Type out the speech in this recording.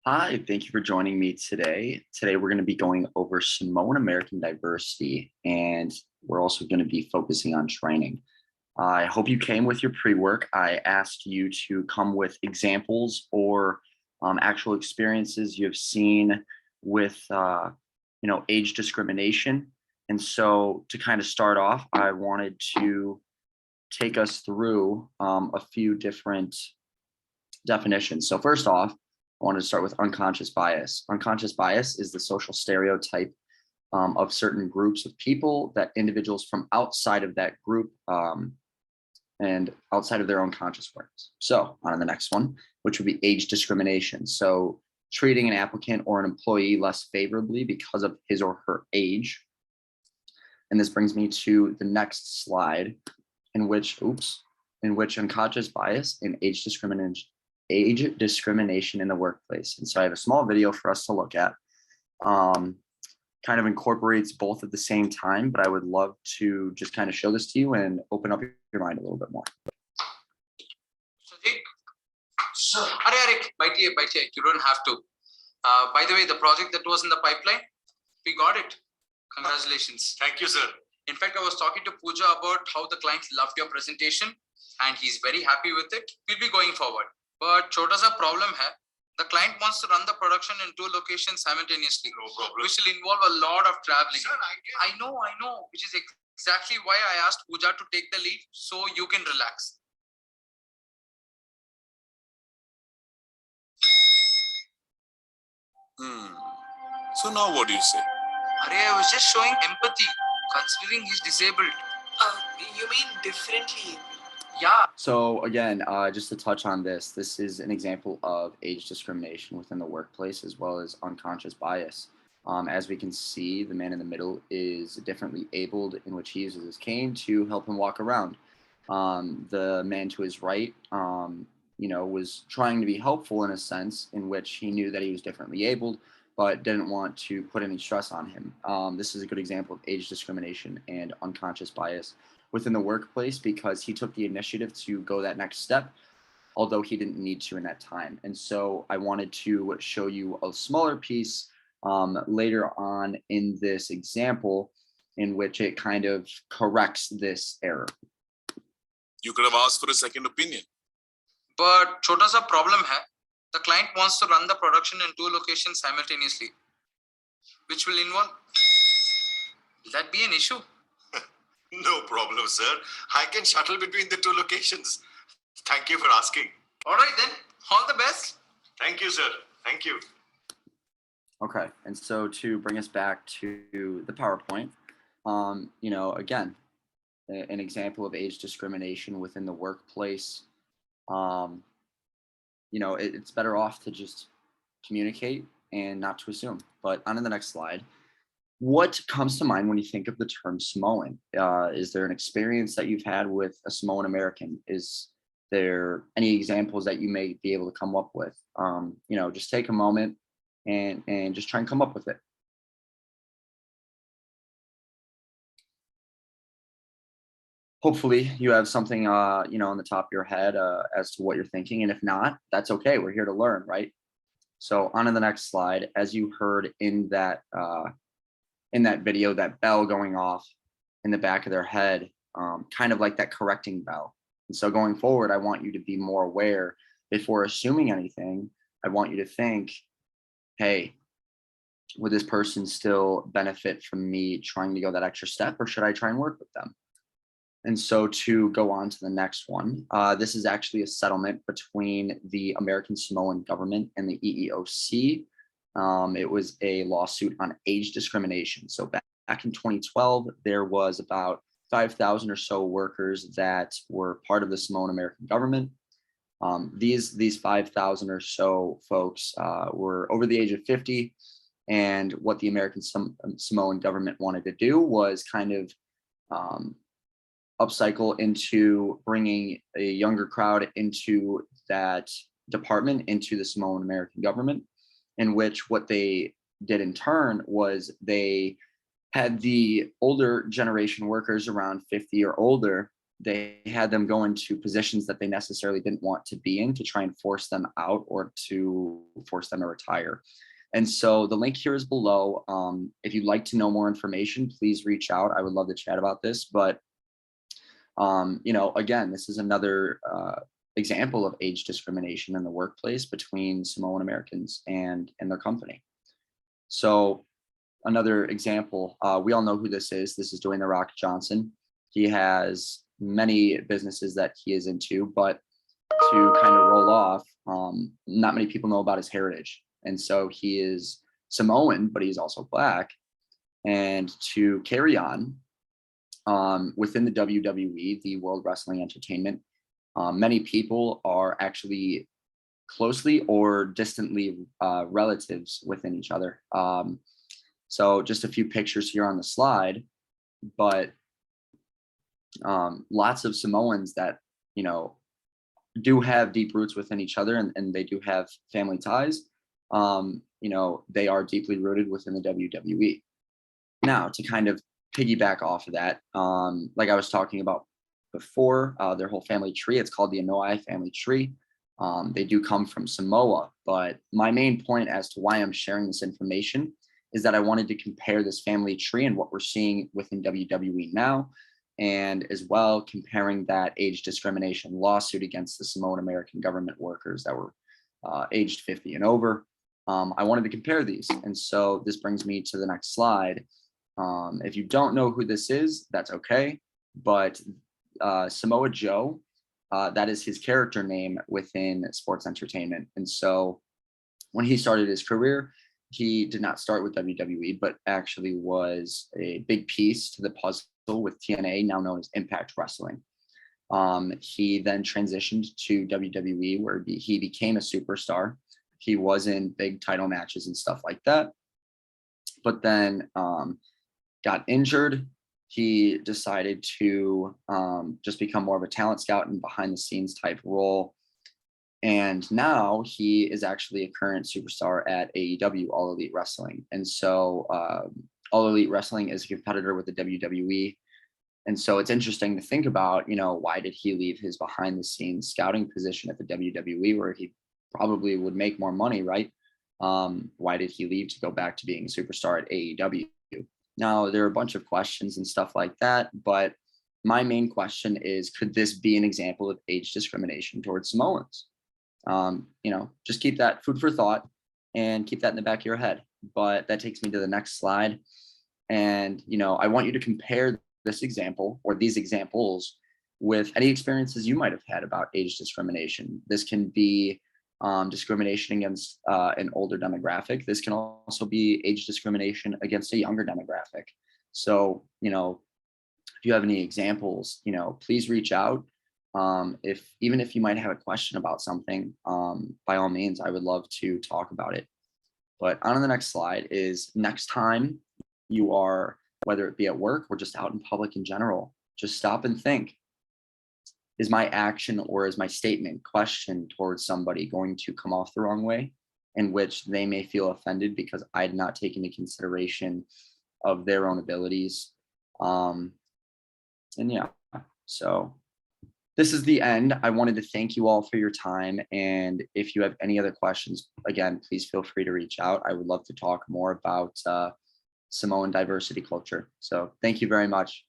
Hi, thank you for joining me today. Today, we're going to be going over Samoan American diversity, and we're also going to be focusing on training. I hope you came with your pre-work. I asked you to come with examples or actual experiences you've seen with, age discrimination. And so, to kind of start off, I wanted to take us through a few different definitions. So first off, I wanted to start with unconscious bias. Unconscious bias is the social stereotype of certain groups of people that individuals from outside of that group and outside of their own conscious awareness. So on to the next one, which would be age discrimination. So treating an applicant or an employee less favorably because of his or her age. And this brings me to the next slide, in which unconscious bias and age discrimination in the workplace. And so I have a small video for us to look at. Kind of incorporates both at the same time, but I would love to just kind of show this to you and open up your mind a little bit more. Sadiq, sir. बैठिए, you don't have to. By the way, the project that was in the pipeline, we got it. Congratulations. Thank you, sir. In fact, I was talking to Pooja about how the client loved your presentation and he's very happy with it. We'll be going forward. But छोटा सा problem है. The client wants to run the production in 2 locations simultaneously. No problem. Which will involve a lot of traveling. Sir, I know. Which is exactly why I asked Pooja to take the lead so you can relax. So now what do you say? I was just showing empathy, considering he's disabled. You mean differently? Yeah. So again, just to touch on this is an example of age discrimination within the workplace as well as unconscious bias. As we can see, the man in the middle is differently abled, in which he uses his cane to help him walk around. The man to his right, was trying to be helpful in a sense in which he knew that he was differently abled, but didn't want to put any stress on him. This is a good example of age discrimination and unconscious bias within the workplace because he took the initiative to go that next step, although he didn't need to in that time. And so I wanted to show you a smaller piece later on in this example in which it kind of corrects this error. You could have asked for a second opinion. But छोटा सा problem है. The client wants to run the production in 2 locations simultaneously, which will involve. Will that be an issue? No problem, sir. I can shuttle between the 2 locations. Thank you for asking. All right then. All the best. Thank you, sir. Thank you. Okay, and so to bring us back to the PowerPoint, again, an example of age discrimination within the workplace. It's better off to just communicate and not to assume. But on to the next slide. What comes to mind when you think of the term Samoan? Is there an experience that you've had with a Samoan American? Is there any examples that you may be able to come up with? Just take a moment and just try and come up with it. Hopefully you have something, on the top of your head as to what you're thinking. And if not, that's okay. We're here to learn, right? So on to the next slide. As you heard in that video, that bell going off in the back of their head, kind of like that correcting bell. And so going forward, I want you to be more aware before assuming anything. I want you to think, hey, would this person still benefit from me trying to go that extra step, or should I try and work with them? And so to go on to the next one, this is actually a settlement between the American Samoan government and the EEOC. It was a lawsuit on age discrimination. So back in 2012, there was about 5,000 or so workers that were part of the Samoan American government. These 5,000 or so folks were over the age of 50. And what the American Samoan government wanted to do was kind of upcycle into bringing a younger crowd into that department, into the Samoan American government, in which what they did in turn was they had the older generation workers around 50 or older they had them go into positions that they necessarily didn't want to be in to try and force them out or to force them to retire. And so the link here is below. If you'd like to know more information, please reach out. I would love to chat about this. But, again, this is another example of age discrimination in the workplace between Samoan Americans and their company. So another example, we all know who this is. This is Dwayne "The Rock" Johnson. He has many businesses that he is into, but to kind of roll off, not many people know about his heritage. And so he is Samoan, but he's also Black. And to carry on, within the WWE, the World Wrestling Entertainment, many people are actually closely or distantly relatives within each other. So just a few pictures here on the slide, but lots of Samoans that, do have deep roots within each other, and they do have family ties. They are deeply rooted within the WWE. Now, to kind of piggyback off of that, like I was talking about before, their whole family tree, it's called the Anoa'i family tree. They do come from Samoa, but my main point as to why I'm sharing this information is that I wanted to compare this family tree and what we're seeing within WWE now, and as well comparing that age discrimination lawsuit against the Samoan American government workers that were aged 50 and over. I wanted to compare these. And so this brings me to the next slide. If you don't know who this is, that's okay. But Samoa Joe, that is his character name within sports entertainment. And so when he started his career, he did not start with WWE, but actually was a big piece to the puzzle with TNA, now known as Impact Wrestling. He then transitioned to WWE, where he became a superstar. He was in big title matches and stuff like that, but then got injured. He decided to just become more of a talent scout and behind the scenes type role. And now he is actually a current superstar at AEW, All Elite Wrestling. And so All Elite Wrestling is a competitor with the WWE. And so it's interesting to think about, why did he leave his behind the scenes scouting position at the WWE, where he probably would make more money, right? Why did he leave to go back to being a superstar at AEW? Now, there are a bunch of questions and stuff like that, but my main question is, could this be an example of age discrimination towards Samoans? Just keep that food for thought and keep that in the back of your head. But that takes me to the next slide. And, I want you to compare this example or these examples with any experiences you might have had about age discrimination. This can be discrimination against an older demographic. This can also be age discrimination against a younger demographic. So, if you have any examples, please reach out. Even if you might have a question about something, by all means, I would love to talk about it. But on to the next slide is, next time you are, whether it be at work or just out in public in general, just stop and think. Is my action or is my statement, question towards somebody going to come off the wrong way, in which they may feel offended because I did not take into consideration of their own abilities? So this is the end. I wanted to thank you all for your time. And if you have any other questions, again, please feel free to reach out. I would love to talk more about Samoan diversity culture. So thank you very much.